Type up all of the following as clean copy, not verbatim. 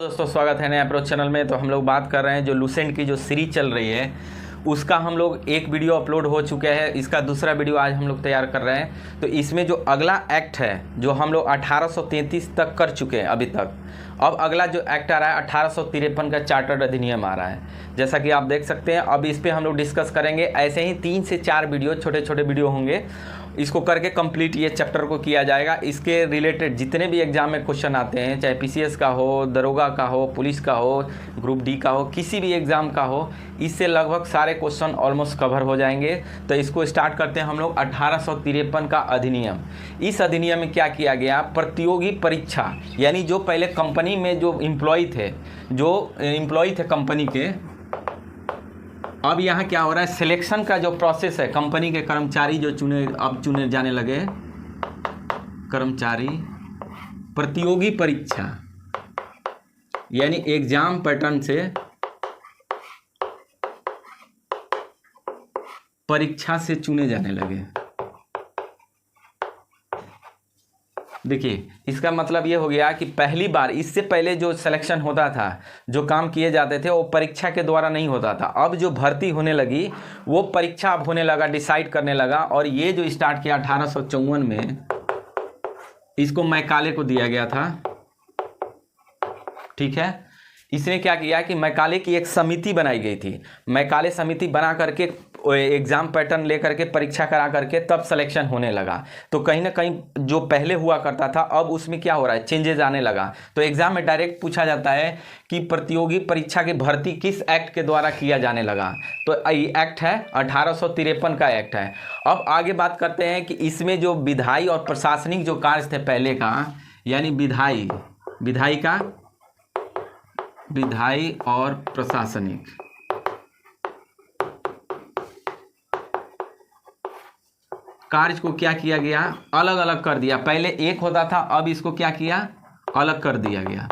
दोस्तों स्वागत है नए अप्रोच चैनल में। तो हम लोग बात कर रहे हैं जो लूसेंट की जो सीरीज चल रही है उसका हम लोग एक वीडियो अपलोड हो चुका है, इसका दूसरा वीडियो आज हम लोग तैयार कर रहे हैं। तो इसमें जो अगला एक्ट है जो हम लोग 1833 तक कर चुके हैं अभी तक, अब अगला जो एक्ट आ रहा है 1853 का चार्टर्ड अधिनियम आ रहा है, जैसा कि आप देख सकते हैं। अब इस पर हम लोग डिस्कस करेंगे। ऐसे ही 3 से 4 वीडियो छोटे छोटे वीडियो होंगे, इसको करके कंप्लीट ये चैप्टर को किया जाएगा। इसके रिलेटेड जितने भी एग्जाम में क्वेश्चन आते हैं, चाहे पीसीएस का हो, दरोगा का हो, पुलिस का हो, ग्रुप डी का हो, किसी भी एग्ज़ाम का हो, इससे लगभग सारे क्वेश्चन ऑलमोस्ट कवर हो जाएंगे। तो इसको स्टार्ट करते हैं हम लोग। 1853 का अधिनियम। इस अधिनियम में क्या किया गया, प्रतियोगी परीक्षा, यानी जो पहले कंपनी में जो एम्प्लॉय थे कंपनी के, अब यहाँ क्या हो रहा है, सिलेक्शन का जो प्रोसेस है, कंपनी के कर्मचारी जो चुने जाने लगे, कर्मचारी प्रतियोगी परीक्षा यानी एग्जाम पैटर्न से परीक्षा से चुने जाने लगे। देखिए इसका मतलब ये हो गया कि पहली बार, इससे पहले जो सिलेक्शन होता था, जो काम किए जाते थे वो परीक्षा के द्वारा नहीं होता था। अब जो भर्ती होने लगी वो परीक्षा अब होने लगा, डिसाइड करने लगा। और ये जो स्टार्ट किया 1854 में, इसको मैकाले को दिया गया था। ठीक है, इसने क्या किया कि मैकाले की एक समिति बनाई गई थी। मैकाले समिति बना करके एग्जाम पैटर्न लेकर के परीक्षा करा करके तब सिलेक्शन होने लगा। तो कहीं ना कहीं जो पहले हुआ करता था अब उसमें क्या हो रहा है, चेंजेस आने लगा। तो एग्जाम में डायरेक्ट पूछा जाता है कि प्रतियोगी परीक्षा की भर्ती किस एक्ट के द्वारा किया जाने लगा। तो ये एक्ट है 1853 का एक्ट है। अब आगे बात करते हैं कि इसमें जो विधायी और प्रशासनिक जो कार्य थे पहले का, यानी विधायी और प्रशासनिक कार्य को क्या किया गया, अलग अलग कर दिया। पहले एक होता था, अब इसको क्या किया, अलग कर दिया गया,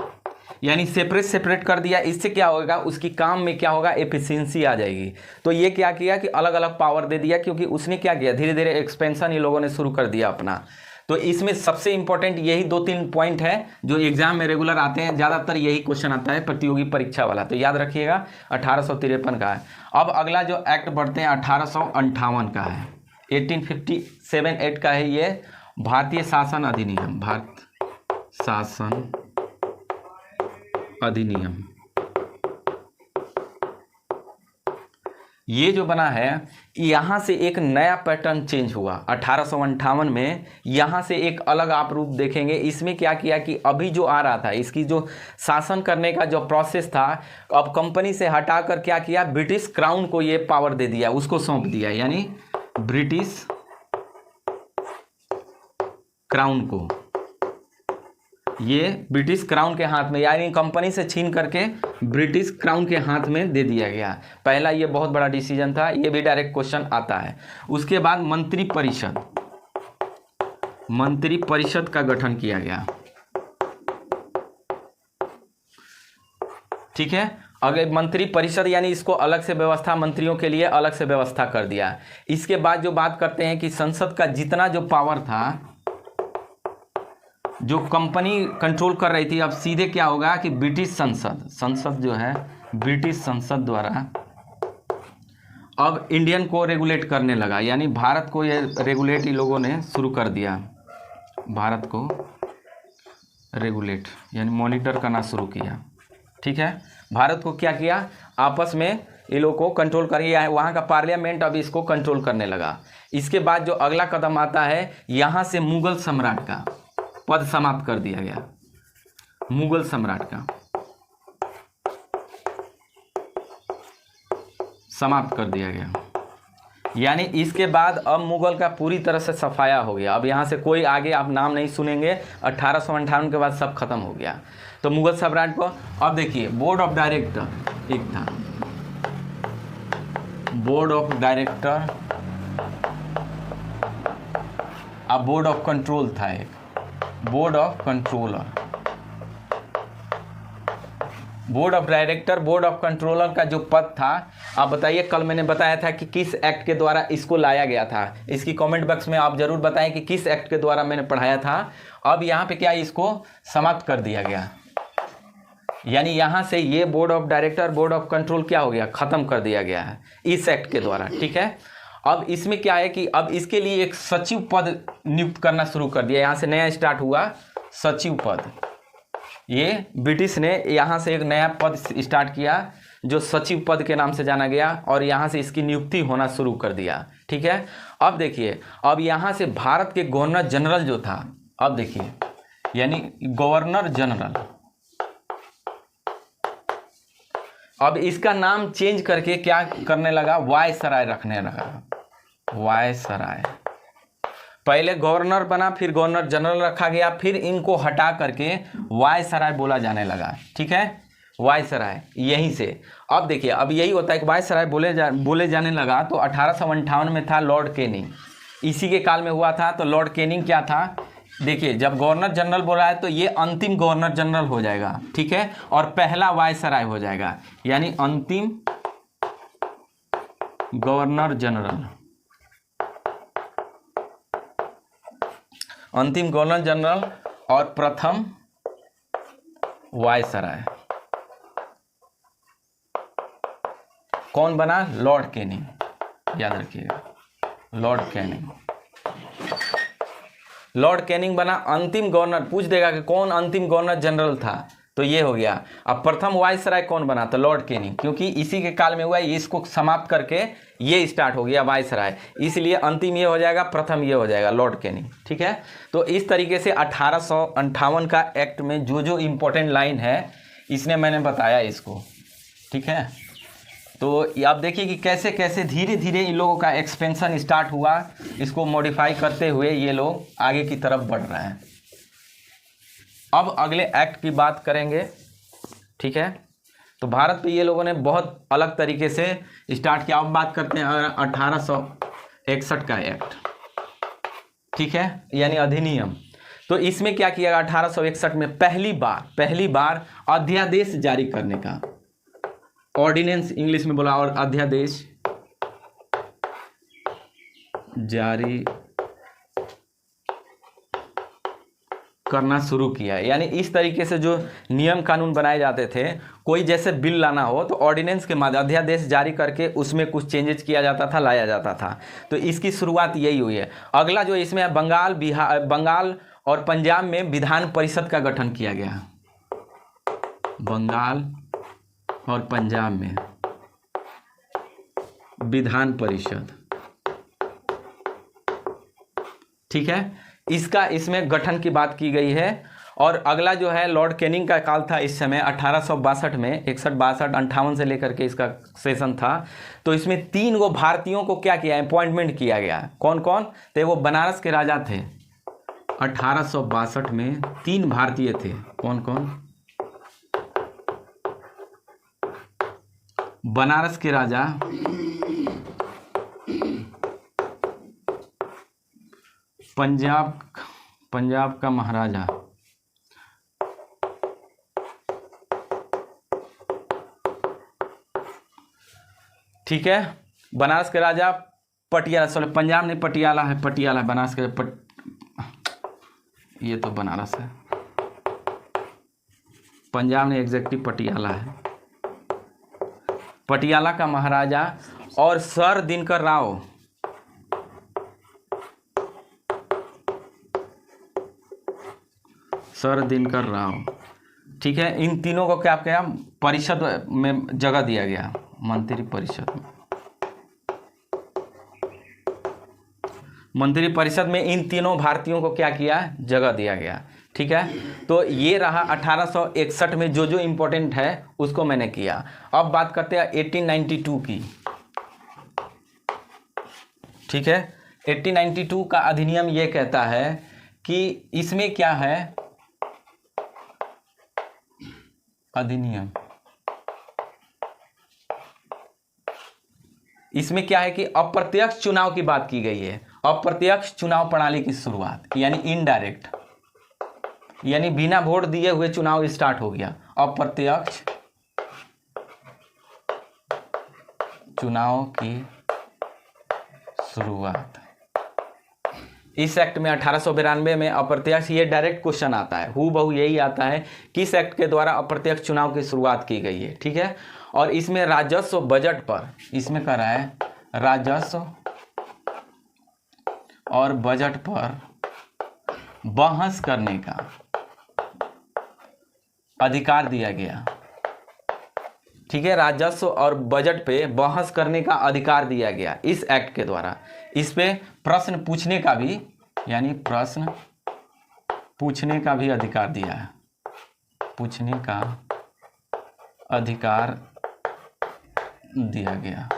यानी सेपरेट कर दिया। इससे क्या होगा, उसकी काम में क्या होगा, एफिशिएंसी आ जाएगी। तो ये क्या किया कि अलग अलग पावर दे दिया, क्योंकि उसने क्या किया, धीरे धीरे एक्सपेंशन ये लोगों ने शुरू कर दिया अपना। तो इसमें सबसे इंपॉर्टेंट यही 2-3 पॉइंट है जो एग्जाम में रेगुलर आते हैं, ज़्यादातर यही क्वेश्चन आता है प्रतियोगी परीक्षा वाला। तो याद रखिएगा 1853 का है। अब अगला जो एक्ट बढ़ते हैं 1858 का है, 1857 का है ये, भारतीय शासन अधिनियम। भारत शासन अधिनियम ये जो बना है, यहाँ से एक नया पैटर्न चेंज हुआ 1858 में। यहाँ से एक अलग आप रूप देखेंगे। इसमें क्या किया कि अभी जो आ रहा था, इसकी जो शासन करने का जो प्रोसेस था, अब कंपनी से हटाकर क्या किया, ब्रिटिश क्राउन को ये पावर दे दिया, उसको सौंप दिया, यानी ब्रिटिश क्राउन को, ये ब्रिटिश क्राउन के हाथ में, यानी कंपनी से छीन करके ब्रिटिश क्राउन के हाथ में दे दिया गया। पहला ये बहुत बड़ा डिसीजन था, ये भी डायरेक्ट क्वेश्चन आता है। उसके बाद मंत्री परिषद का गठन किया गया। ठीक है, अगर मंत्री परिषद यानी इसको अलग से व्यवस्था, मंत्रियों के लिए अलग से व्यवस्था कर दिया। इसके बाद जो बात करते हैं कि संसद का जितना जो पावर था, जो कंपनी कंट्रोल कर रही थी, अब सीधे क्या होगा कि ब्रिटिश संसद जो है, ब्रिटिश संसद द्वारा अब इंडियन को रेगुलेट करने लगा, यानी भारत को ये रेगुलेट इन लोगों ने शुरू कर दिया। भारत को रेगुलेट यानी मॉनिटर करना शुरू किया। ठीक है, भारत को क्या किया, आपस में ये लोग को कंट्रोल करिए, वहाँ का पार्लियामेंट अब इसको कंट्रोल करने लगा। इसके बाद जो अगला कदम आता है, यहाँ से मुगल सम्राट का पद समाप्त कर दिया गया। मुगल सम्राट का समाप्त कर दिया गया, यानी इसके बाद अब मुगल का पूरी तरह से सफाया हो गया। अब यहाँ से कोई आगे आप नाम नहीं सुनेंगे। 1858 के बाद सब खत्म हो गया। तो मुगल सम्राट को, अब देखिए बोर्ड ऑफ डायरेक्टर एक था, बोर्ड ऑफ डायरेक्टर, अब बोर्ड ऑफ कंट्रोल था एक, board of controller. Board of director, board of controller का जो पद था, आप बताइए, कल मैंने बताया था कि किस एक्ट के द्वारा इसको लाया गया था। इसकी कमेंट बॉक्स में आप जरूर बताएं कि किस एक्ट के द्वारा मैंने पढ़ाया था। अब यहाँ पे क्या इसको समाप्त कर दिया गया, यानी यहाँ से ये board of director, board of control क्या हो गया, खत्म कर दिया गया है इस एक्ट के द्वारा। ठीक है, अब इसमें क्या है कि अब इसके लिए एक सचिव पद नियुक्त करना शुरू कर दिया। यहाँ से नया स्टार्ट हुआ सचिव पद। ये ब्रिटिश ने यहाँ से एक नया पद स्टार्ट किया जो सचिव पद के नाम से जाना गया, और यहाँ से इसकी नियुक्ति होना शुरू कर दिया। ठीक है, अब देखिए, अब यहाँ से भारत के गवर्नर जनरल जो था, अब देखिए, यानी गवर्नर जनरल, अब इसका नाम चेंज करके क्या करने लगा, वायसराय रखने लगा, वायसराय। पहले गवर्नर बना, फिर गवर्नर जनरल रखा गया, फिर इनको हटा करके वायसराय बोला जाने लगा। ठीक है, वायसराय यहीं से। अब देखिए, अब यही होता है कि वायसराय बोले जाने लगा। तो 1858 में था लॉर्ड कैनिंग, इसी के काल में हुआ था। तो लॉर्ड कैनिंग क्या था, देखिए, जब गवर्नर जनरल बोला है तो ये अंतिम गवर्नर जनरल हो जाएगा। ठीक है, और पहला वायसराय हो जाएगा, यानी अंतिम गवर्नर जनरल, अंतिम गवर्नर जनरल और प्रथम वायसराय कौन बना, लॉर्ड कैनिंग, याद रखिएगा, लॉर्ड कैनिंग। लॉर्ड कैनिंग बना अंतिम गवर्नर। पूछ देगा कि कौन अंतिम गवर्नर जनरल था, तो ये हो गया। अब प्रथम वायसराय कौन बना, तो लॉर्ड कैनिंग, क्योंकि इसी के काल में हुआ, इसको समाप्त करके ये स्टार्ट हो गया वायसराय, इसलिए अंतिम ये हो जाएगा, प्रथम ये हो जाएगा लॉर्ड कैनिंग। ठीक है, तो इस तरीके से 1858 का एक्ट में जो जो इम्पोर्टेंट लाइन है इसने मैंने बताया इसको। ठीक है, तो आप देखिए कि कैसे कैसे धीरे धीरे इन लोगों का एक्सपेंशन स्टार्ट हुआ, इसको मॉडिफाई करते हुए ये लोग आगे की तरफ बढ़ रहे हैं। अब अगले एक्ट की बात करेंगे। ठीक है, तो भारत पे ये लोगों ने बहुत अलग तरीके से स्टार्ट किया। अब बात करते हैं 1861 का एक्ट। ठीक है, यानी अधिनियम। तो इसमें क्या किया गया, 1861 में पहली बार अध्यादेश जारी करने का, ऑर्डिनेंस इंग्लिश में बोला, और अध्यादेश जारी करना शुरू किया। यानी इस तरीके से जो नियम कानून बनाए जाते थे, कोई जैसे बिल लाना हो तो ऑर्डिनेंस के माध्यम अध्यादेश जारी करके उसमें कुछ चेंजेस किया जाता था, लाया जाता था। तो इसकी शुरुआत यही हुई है। अगला जो इसमें है, बंगाल और पंजाब में विधान परिषद का गठन किया गया। बंगाल और पंजाब में विधान परिषद। ठीक है, इसका इसमें गठन की बात की गई है। और अगला जो है लॉर्ड कैनिंग का काल था इस समय 1862 में, 61, 62, 58 से लेकर के इसका सेशन था। तो इसमें 3 गो भारतीयों को क्या किया, अपॉइंटमेंट किया गया। कौन कौन थे, वो बनारस के राजा थे। 1862 में 3 भारतीय थे। कौन कौन, बनारस के राजा, पंजाब का महाराजा, ठीक है, बनारस के राजा पटियाला, सॉरी पंजाब नहीं पटियाला है, पटियाला बनारस के ये तो बनारस है, पंजाब ने एग्जैक्टिव पटियाला है। पटियाला का महाराजा और सर दिनकर राव, सर दिनकर राव। ठीक है, इन तीनों को क्या किया, परिषद में जगह दिया गया, मंत्री परिषद में। मंत्री परिषद में इन तीनों भारतीयों को क्या किया, जगह दिया गया। ठीक है, तो ये रहा 1861 में जो जो इम्पोर्टेंट है उसको मैंने किया। अब बात करते हैं 1892 की। ठीक है, 1892 का अधिनियम ये कहता है कि इसमें क्या है, अधिनियम, इसमें क्या है कि अप्रत्यक्ष चुनाव की बात की गई है। अप्रत्यक्ष चुनाव प्रणाली की शुरुआत, यानी इनडायरेक्ट, यानी बिना वोट दिए हुए चुनाव स्टार्ट हो गया। अप्रत्यक्ष चुनाव की शुरुआत इस एक्ट में 1892 में अप्रत्यक्ष, ये डायरेक्ट क्वेश्चन आता है, हूबहू यही आता है, किस एक्ट के द्वारा अप्रत्यक्ष चुनाव की शुरुआत की गई है, ठीक है। और इसमें राजस्व बजट पर, इसमें कह रहा है राजस्व और बजट पर बहस करने का अधिकार दिया गया, ठीक है। राजस्व और बजट पे बहस करने का अधिकार दिया गया इस एक्ट के द्वारा। इस पे प्रश्न पूछने का भी, यानी प्रश्न पूछने का भी अधिकार दिया है, पूछने का अधिकार दिया गया,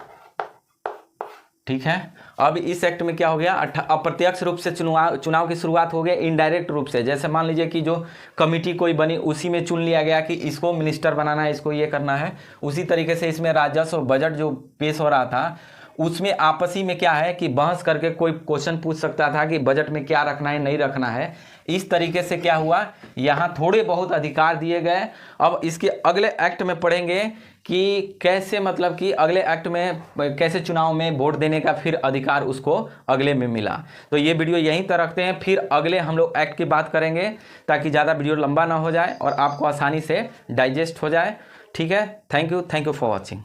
ठीक है। अब इस एक्ट में क्या हो गया, अप्रत्यक्ष रूप से चुनाव की शुरुआत हो गई इनडायरेक्ट रूप से। जैसे मान लीजिए कि जो कमेटी कोई बनी उसी में चुन लिया गया कि इसको मिनिस्टर बनाना है, इसको ये करना है। उसी तरीके से इसमें राजस्व और बजट जो पेश हो रहा था उसमें आपसी में क्या है कि बहस करके कोई क्वेश्चन पूछ सकता था कि बजट में क्या रखना है, नहीं रखना है। इस तरीके से क्या हुआ, यहाँ थोड़े बहुत अधिकार दिए गए। अब इसके अगले एक्ट में पढ़ेंगे कि कैसे, मतलब कि अगले एक्ट में कैसे चुनाव में वोट देने का फिर अधिकार उसको अगले में मिला। तो ये वीडियो यहीं तक रखते हैं, फिर अगले हम लोग एक्ट की बात करेंगे ताकि ज़्यादा वीडियो लंबा ना हो जाए और आपको आसानी से डाइजेस्ट हो जाए, ठीक है। Thank you for watching.